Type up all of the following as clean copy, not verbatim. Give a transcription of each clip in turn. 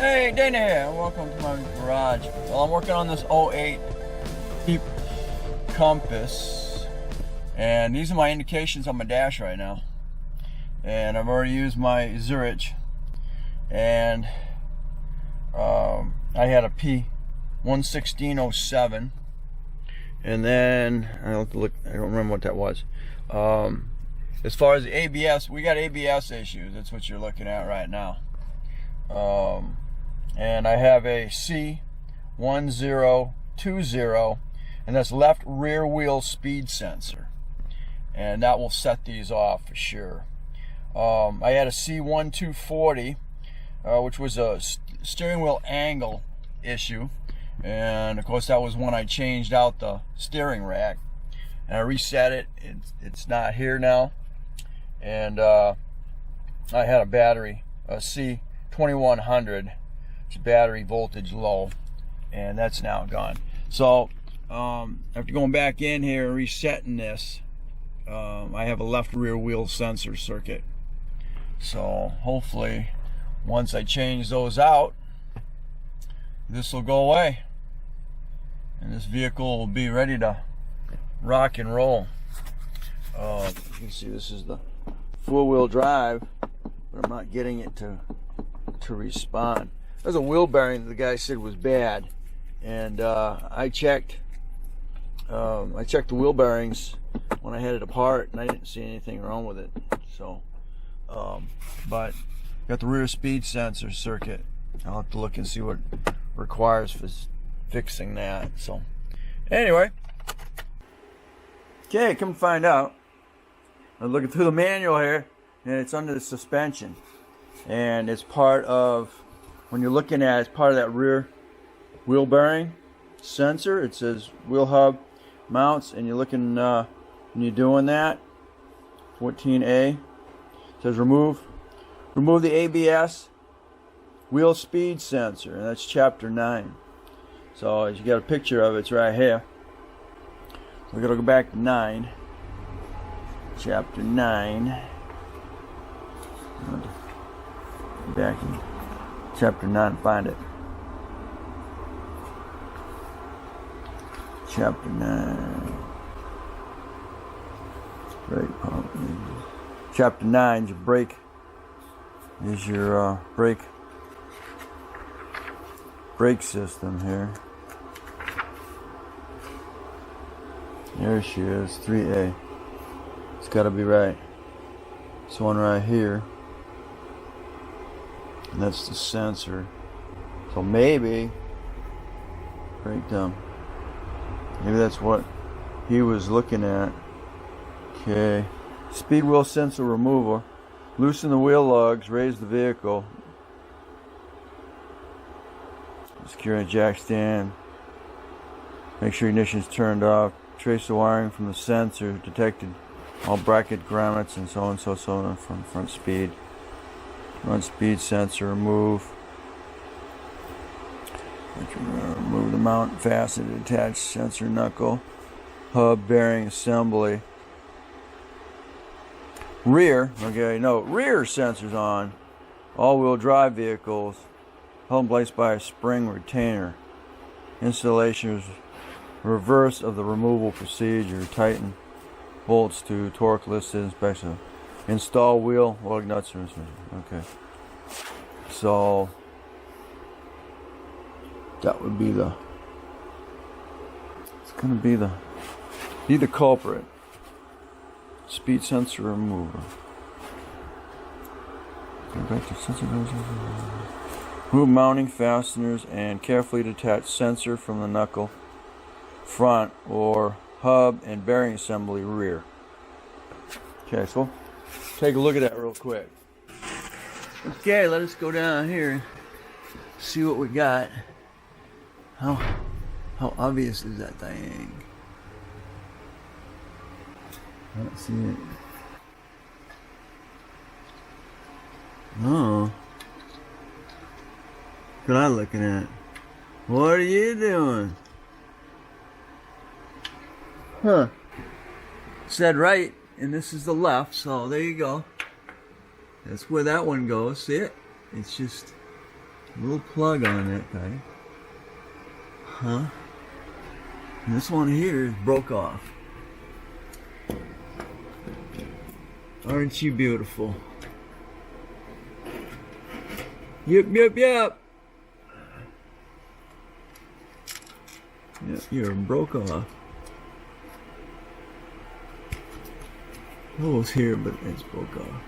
Hey, Dana here, and welcome to my garage. Well, I'm working on this 08 Deep Compass, and these are my indications on my dash right now. And I've already used my Zurich, and I had a P11607, and then I don't remember what that was. As far as the ABS, we got ABS issues. That's what you're looking at right now. And I have a C1020, and that's left rear wheel speed sensor, and that will set these off for sure. I had a C1240, which was a steering wheel angle issue, and of course that was when I changed out the steering rack, and I reset it. It's not here now, and I had a battery, a C2100. Battery voltage low, and that's now gone. So after going back in here and resetting this, I have a left rear wheel sensor circuit. So hopefully once I change those out, this will go away and this vehicle will be ready to rock and roll. You can see this is the four-wheel drive, but I'm not getting it to respond. There's a wheel bearing that the guy said was bad, and I checked the wheel bearings when I had it apart, and I didn't see anything wrong with it. So, but got the rear speed sensor circuit. I'll have to look and see what it requires for fixing that. So, anyway, okay, come find out. I'm looking through the manual here, and it's under the suspension, and it's part of. When you're looking at it, it's part of that rear wheel bearing sensor. It says wheel hub mounts, and you're looking when you're doing that. 14A, it says remove the ABS wheel speed sensor, and that's chapter 9. So as you got a picture of it, it's right here. We're gonna go back to 9, chapter 9. Back in Chapter 9, find it. Chapter 9. Brake pump. Chapter 9 is your brake. Is your brake system here. There she is, 3A. It's got to be right. This one right here. And that's the sensor. So maybe breakdown. Maybe that's what he was looking at. Okay. Speed wheel sensor removal. Loosen the wheel lugs, raise the vehicle. Secure a jack stand. Make sure ignition is turned off. Trace the wiring from the sensor. Detected all bracket grommets and so on from front speed. Run speed sensor, remove the mount facet, attach sensor knuckle, hub bearing assembly. Rear, okay, no, rear sensors on all-wheel drive vehicles, held in place by a spring retainer. Installation is reverse of the removal procedure. Tighten bolts to torque-less inspection. Install wheel lug nuts. Okay, so that would be the. It's gonna be the culprit. Speed sensor remover. Go back to sensor. Move mounting fasteners and carefully detach sensor from the knuckle front or hub and bearing assembly rear. Okay, so. Take a look at that real quick. Okay, let us go down here and see what we got. How obvious is that thing? I don't see it. Oh. What am I looking at? What are you doing? Huh. Said right. And this is the left, so there you go. That's where that one goes. See it? It's just little plug on that guy. Huh? And this one here broke off. Aren't you beautiful? Yep, yep, yep. Yep, you're broke off. Almost here, but it's broke off.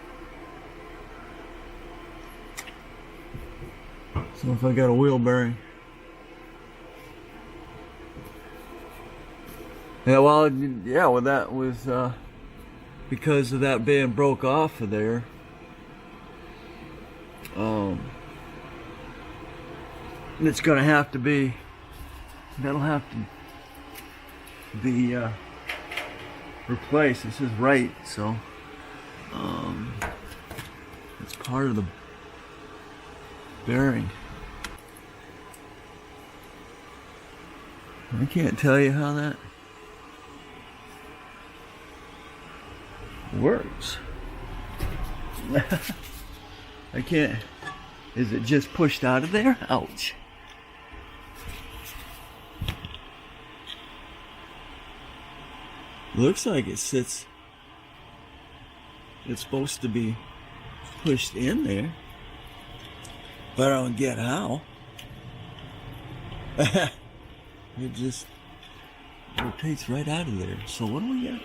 So if I got a wheel bearing. Yeah, well, yeah, well, that was because of that being broke off of there. It's gonna have to be. That'll have to be replaced. This is right, so it's part of the bearing. I can't tell you how that works. I can't. Is it just pushed out of there? Ouch. Looks like it sits. It's supposed to be pushed in there, but I don't get how. It just rotates right out of there. So what do we get?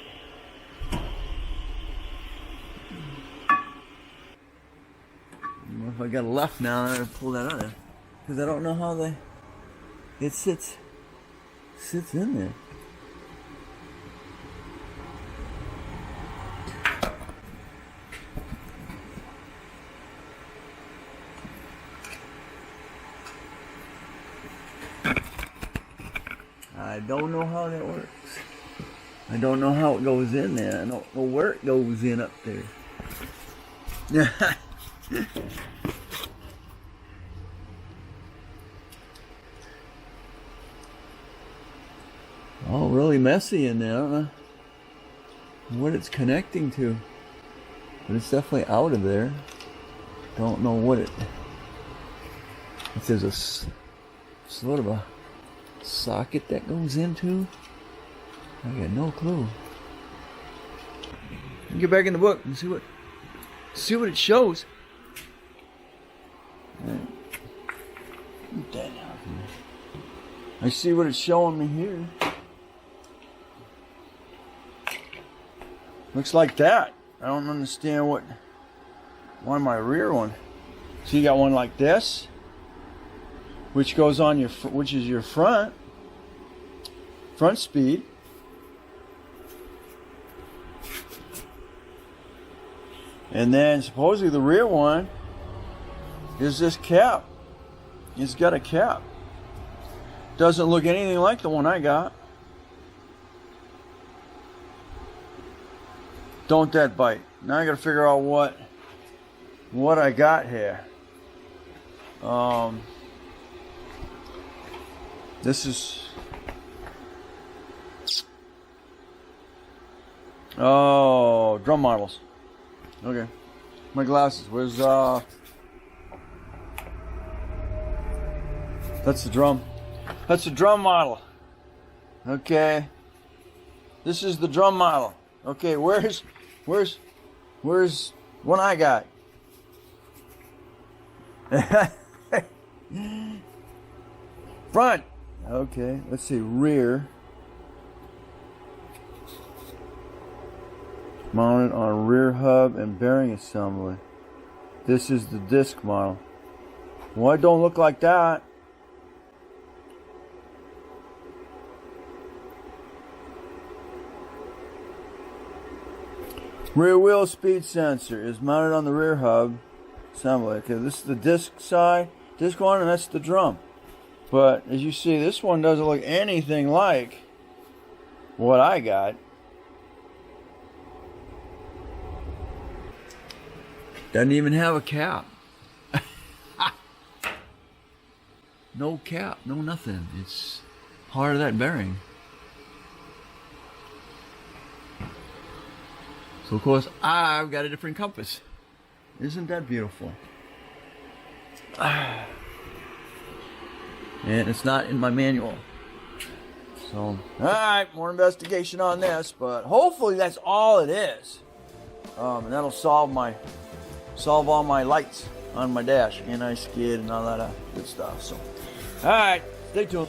If I got a left now, I gotta pull that out of there because I don't know how it sits in there. I don't know how that works. I don't know how it goes in there. I don't know where it goes in up there. Oh, really messy in there. I don't know what it's connecting to, but it's definitely out of there. Don't know what it. If there's a sort of a socket that goes into, I got no clue. Get back in the book and see what it shows. Right. Put that out here. I see what it's showing me here. Looks like that. I don't understand what one my rear one. So you got one like this, which goes on your, which is your front speed. And then supposedly the rear one is this cap. It's got a cap. Doesn't look anything like the one I got. Don't that bite. Now I gotta figure out what I got here. This is drum models. Okay. My glasses. Where's that's the drum. That's the drum model. Okay. This is the drum model. Okay, where's one I got? Front. Okay, let's see, rear. Mounted on rear hub and bearing assembly. This is the disc model. Well, it don't look like that. Rear wheel speed sensor is mounted on the rear hub assembly. Okay, this is the disc side, disc one, and that's the drum. But as you see, this one doesn't look anything like what I got. Doesn't even have a cap. No cap, no nothing. It's part of that bearing. So of course I've got a different compass. Isn't that beautiful? and it's not in my manual. So, all right, more investigation on this, but hopefully that's all it is, and that'll solve all my lights on my dash, anti-skid and all that good stuff. So, all right, stay tuned.